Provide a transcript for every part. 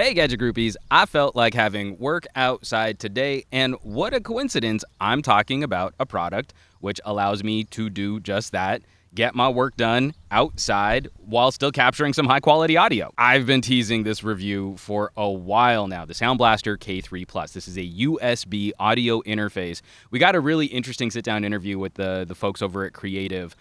Hey Gadget Groupies, I felt like having work outside today, and what a coincidence, I'm talking about a product which allows me to do just that, get my work done outside while still capturing some high quality audio. I've been teasing this review for a while now, the Sound Blaster K3 Plus. This is a USB audio interface. We got a really interesting sit-down interview with the folks over at Creative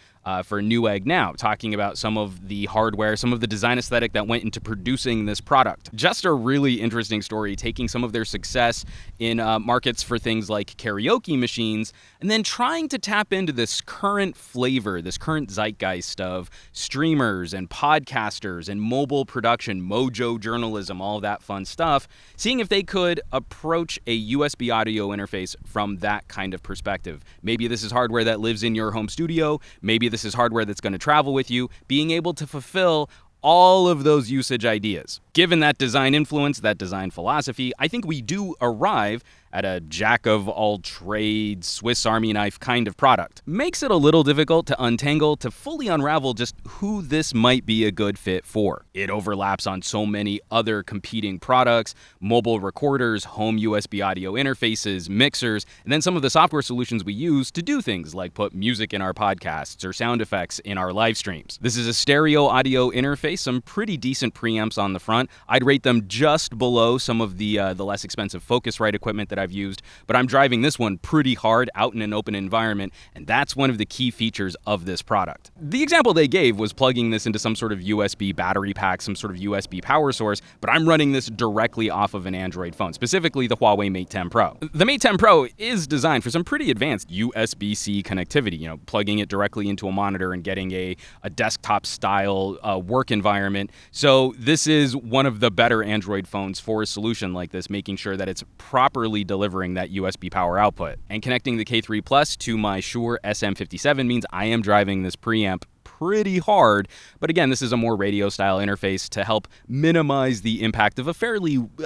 for Newegg Now, talking about some of the hardware, some of the design aesthetic that went into producing this product. Just a really interesting story, taking some of their success in markets for things like karaoke machines, and then trying to tap into this current flavor, this current zeitgeist of streamers and podcasters and mobile production, mojo journalism, all of that fun stuff, seeing if they could approach a USB audio interface from that kind of perspective. Maybe this is hardware that lives in your home studio, maybe this is hardware that's going to travel with you, being able to fulfill all of those usage ideas. Given that design influence, that design philosophy, I think we do arrive at a jack-of-all-trades, Swiss Army knife kind of product. Makes it a little difficult to untangle, to fully unravel just who this might be a good fit for. It overlaps on so many other competing products, mobile recorders, home USB audio interfaces, mixers, and then some of the software solutions we use to do things like put music in our podcasts or sound effects in our live streams. This is a stereo audio interface, some pretty decent preamps on the front. I'd rate them just below some of the less expensive Focusrite equipment that I've used, but I'm driving this one pretty hard out in an open environment, and that's one of the key features of this product. The example they gave was plugging this into some sort of USB battery pack, some sort of USB power source, but I'm running this directly off of an Android phone, specifically the Huawei Mate 10 Pro. The Mate 10 Pro is designed for some pretty advanced USB-C connectivity, plugging it directly into a monitor and getting a desktop-style work environment. So this is one of the better Android phones for a solution like this, making sure that it's properly delivering that USB power output. And connecting the K3 Plus to my Shure SM57 means I am driving this preamp pretty hard, but again, this is a more radio-style interface to help minimize the impact of a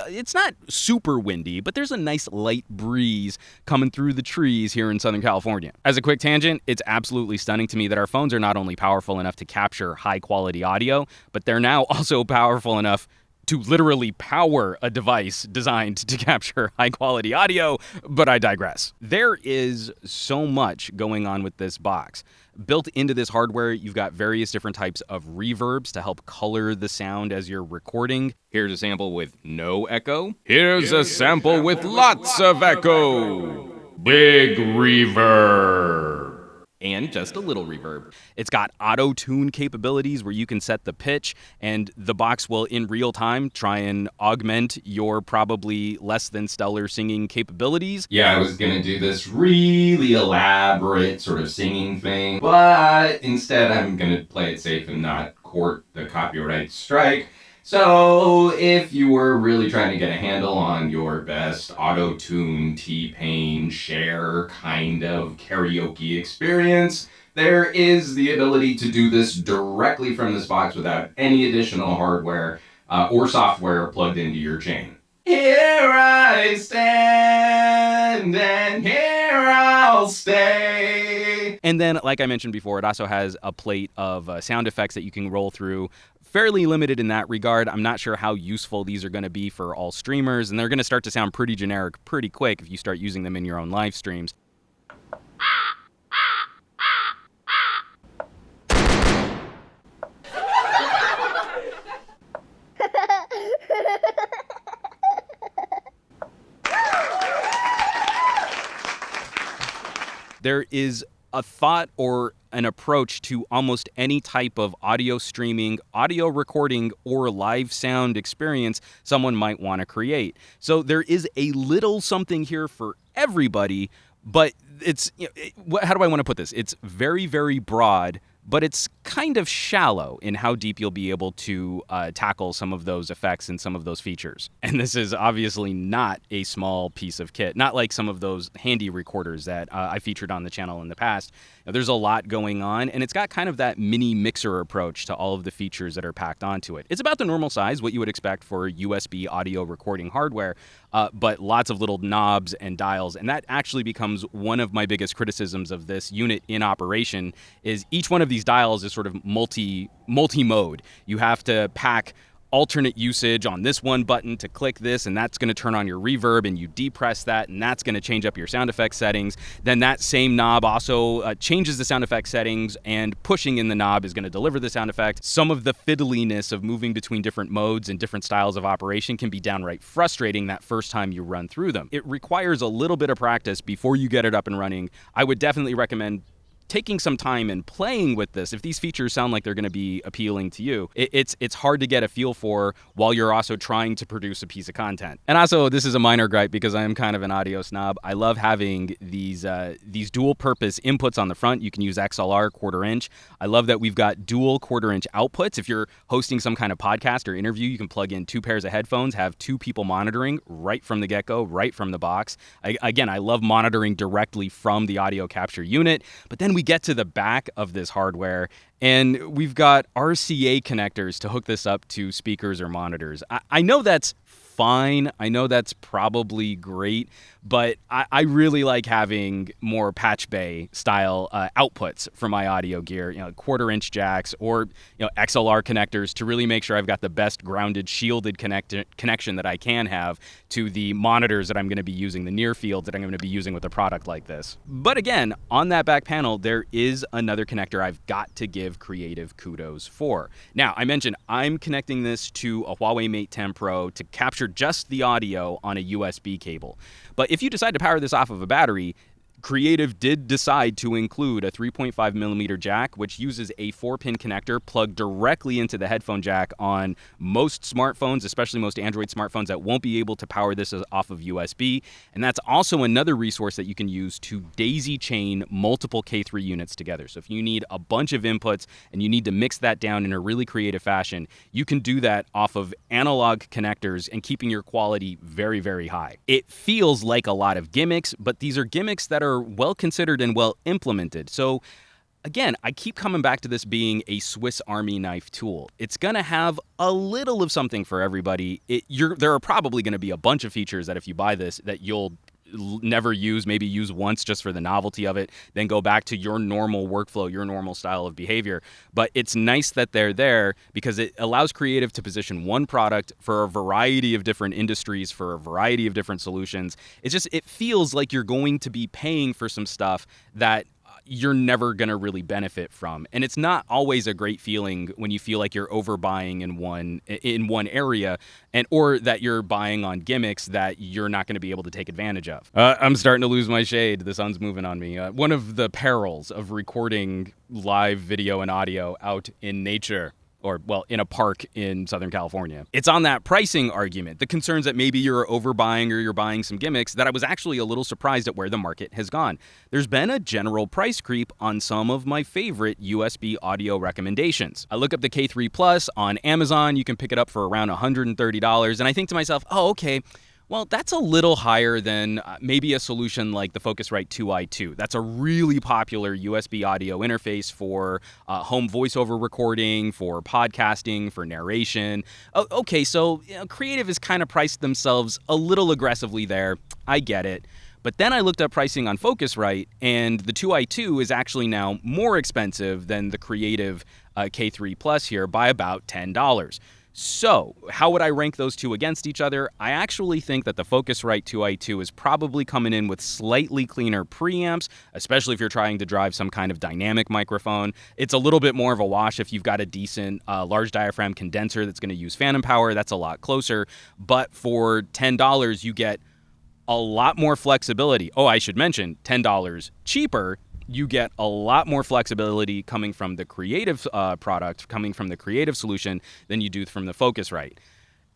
it's not super windy, but there's a nice light breeze coming through the trees here in Southern California. As a quick tangent, it's absolutely stunning to me that our phones are not only powerful enough to capture high-quality audio, but they're now also powerful enough to literally power a device designed to capture high-quality audio, but I digress. There is so much going on with this box. Built into this hardware, you've got various different types of reverbs to help color the sound as you're recording. Here's a sample with no echo. Here's a sample with lots of echo. Big reverb. And just a little reverb. It's got auto-tune capabilities where you can set the pitch, and the box will, in real time, try and augment your probably less than stellar singing capabilities. Yeah, I was gonna do this really elaborate sort of singing thing, but instead I'm gonna play it safe and not court the copyright strike. So if you were really trying to get a handle on your best auto-tune, T-Pain, Cher kind of karaoke experience, there is the ability to do this directly from this box without any additional hardware or software plugged into your chain. Here I stand, and here I'll stay. And then, like I mentioned before, it also has a plate of sound effects that you can roll through. Fairly limited in that regard. I'm not sure how useful these are going to be for all streamers, and they're going to start to sound pretty generic pretty quick if you start using them in your own live streams. There is a thought or an approach to almost any type of audio streaming, audio recording, or live sound experience someone might want to create. So there is a little something here for everybody, but it's, how do I want to put this? It's very, very broad, but it's kind of shallow in how deep you'll be able to tackle some of those effects and some of those features. And this is obviously not a small piece of kit, not like some of those handy recorders that I featured on the channel in the past. Now, there's a lot going on, and it's got kind of that mini mixer approach to all of the features that are packed onto it. It's about the normal size, what you would expect for USB audio recording hardware, but lots of little knobs and dials, and that actually becomes one of my biggest criticisms of this unit in operation, is each one of these dials is sort of multi-mode. You have to pack alternate usage on this one button to click this, and that's going to turn on your reverb, and you depress that, and that's going to change up your sound effect settings. Then that same knob also changes the sound effect settings, and pushing in the knob is going to deliver the sound effect. Some of the fiddliness of moving between different modes and different styles of operation can be downright frustrating that first time you run through them. It requires a little bit of practice before you get it up and running. I would definitely recommend taking some time and playing with this. If these features sound like they're going to be appealing to you, it's hard to get a feel for while you're also trying to produce a piece of content. And also, this is a minor gripe because I am kind of an audio snob. I love having these dual purpose inputs on the front. You can use XLR, 1/4 inch. I love that we've got dual 1/4 inch outputs. If you're hosting some kind of podcast or interview, you can plug in 2 pairs of headphones, have 2 people monitoring right from the get-go, right from the box. I love monitoring directly from the audio capture unit. But then we get to the back of this hardware, and we've got RCA connectors to hook this up to speakers or monitors. I know that's fine. I know that's probably great, but I really like having more patch bay style outputs for my audio gear, 1/4 inch jacks or XLR connectors to really make sure I've got the best grounded, shielded connection that I can have to the monitors that I'm going to be using, the near field that I'm going to be using with a product like this. But again, on that back panel, there is another connector I've got to give Creative kudos for. Now, I mentioned I'm connecting this to a Huawei Mate 10 Pro to capture just the audio on a USB cable. But if you decide to power this off of a battery, Creative did decide to include a 3.5 millimeter jack, which uses a 4-pin connector plugged directly into the headphone jack on most smartphones, especially most Android smartphones that won't be able to power this off of USB. And that's also another resource that you can use to daisy chain multiple K3 units together. So if you need a bunch of inputs and you need to mix that down in a really creative fashion, you can do that off of analog connectors and keeping your quality very, very high. It feels like a lot of gimmicks, but these are gimmicks that are well considered and well implemented. So again, I keep coming back to this being a Swiss Army knife tool. It's going to have a little of something for everybody. There are probably going to be a bunch of features that if you buy this that you'll never use, maybe use once just for the novelty of it, then go back to your normal workflow, your normal style of behavior. But it's nice that they're there because it allows Creative to position one product for a variety of different industries, for a variety of different solutions. It feels like you're going to be paying for some stuff that you're never going to really benefit from. And it's not always a great feeling when you feel like you're overbuying in one area or that you're buying on gimmicks that you're not going to be able to take advantage of. I'm starting to lose my shade. The sun's moving on me. One of the perils of recording live video and audio out in nature, or, well, in a park in Southern California. It's on that pricing argument, the concerns that maybe you're overbuying or you're buying some gimmicks, that I was actually a little surprised at where the market has gone. There's been a general price creep on some of my favorite USB audio recommendations. I look up the K3 Plus on Amazon. You can pick it up for around $130, and I think to myself, oh, okay, well, that's a little higher than maybe a solution like the Focusrite 2i2. That's a really popular USB audio interface for home voiceover recording, for podcasting, for narration. Okay, so Creative has kind of priced themselves a little aggressively there. I get it. But then I looked up pricing on Focusrite, and the 2i2 is actually now more expensive than the Creative K3 Plus here by about $10. So, how would I rank those two against each other? I actually think that the Focusrite 2i2 is probably coming in with slightly cleaner preamps, especially if you're trying to drive some kind of dynamic microphone. It's a little bit more of a wash if you've got a decent large diaphragm condenser that's going to use phantom power. That's a lot closer. But for $10, you get a lot more flexibility. Oh, I should mention, $10 cheaper. You get a lot more flexibility coming from the Creative product, coming from the Creative solution, than you do from the Focusrite.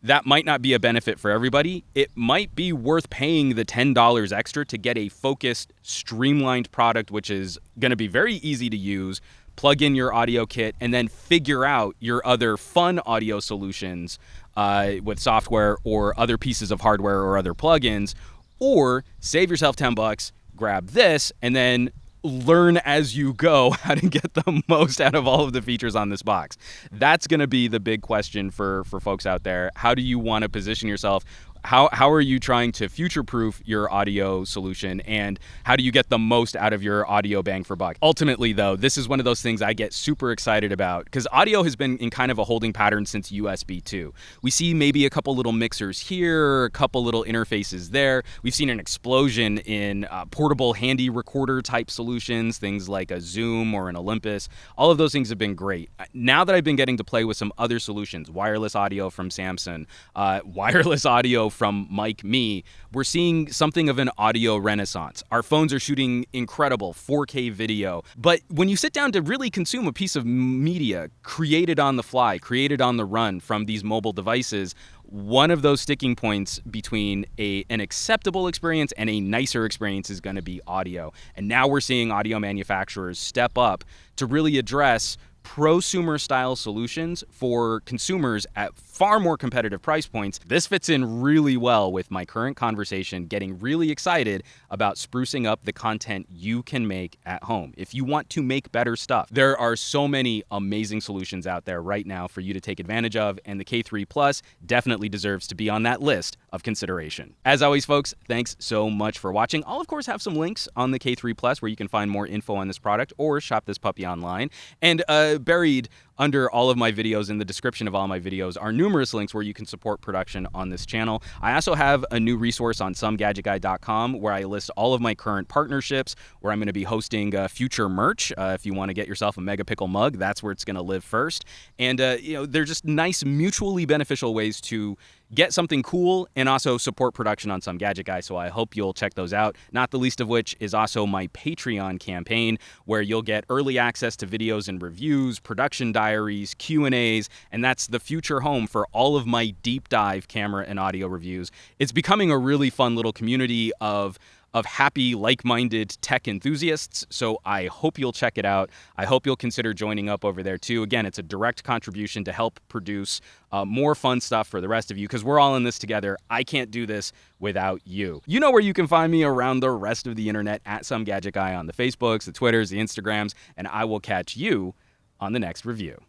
That might not be a benefit for everybody. It might be worth paying the $10 extra to get a focused, streamlined product, which is going to be very easy to use, plug in your audio kit, and then figure out your other fun audio solutions with software or other pieces of hardware or other plugins, or save yourself $10, grab this, and then learn as you go how to get the most out of all of the features on this box. That's going to be the big question for folks out there. How do you want to position yourself? How are you trying to future-proof your audio solution, and how do you get the most out of your audio bang for buck? Ultimately, though, this is one of those things I get super excited about because audio has been in kind of a holding pattern since USB 2. We see maybe a couple little mixers here, a couple little interfaces there. We've seen an explosion in portable handy recorder type solutions, things like a Zoom or an Olympus. All of those things have been great. Now that I've been getting to play with some other solutions, wireless audio from Samsung, wireless audio from Mike Me, we're seeing something of an audio renaissance. Our phones are shooting incredible 4K video, but when you sit down to really consume a piece of media created on the fly, created on the run from these mobile devices, one of those sticking points between an acceptable experience and a nicer experience is going to be audio. And now we're seeing audio manufacturers step up to really address prosumer style solutions for consumers at far more competitive price points. This fits in really well with my current conversation, getting really excited about sprucing up the content you can make at home. If you want to make better stuff, there are so many amazing solutions out there right now for you to take advantage of, and the K3 Plus definitely deserves to be on that list of consideration. As always, folks, thanks so much for watching. I'll, of course, have some links on the K3 Plus where you can find more info on this product or shop this puppy online. And buried under all of my videos, in the description of all my videos, are numerous links where you can support production on this channel. I also have a new resource on SomeGadgetGuy.com where I list all of my current partnerships, where I'm going to be hosting future merch. If you want to get yourself a Mega Pickle mug, that's where it's going to live first. And, they're just nice, mutually beneficial ways to get something cool and also support production on Some Gadget Guy, so I hope you'll check those out. Not the least of which is also my Patreon campaign, where you'll get early access to videos and reviews, production diaries, Q&As, and that's the future home for all of my deep dive camera and audio reviews. It's becoming a really fun little community of happy, like-minded tech enthusiasts, so I hope you'll check it out. I hope you'll consider joining up over there, too. Again, it's a direct contribution to help produce more fun stuff for the rest of you, because we're all in this together. I can't do this without you. You know where you can find me around the rest of the internet, at Some Gadget Guy on the Facebooks, the Twitters, the Instagrams, and I will catch you on the next review.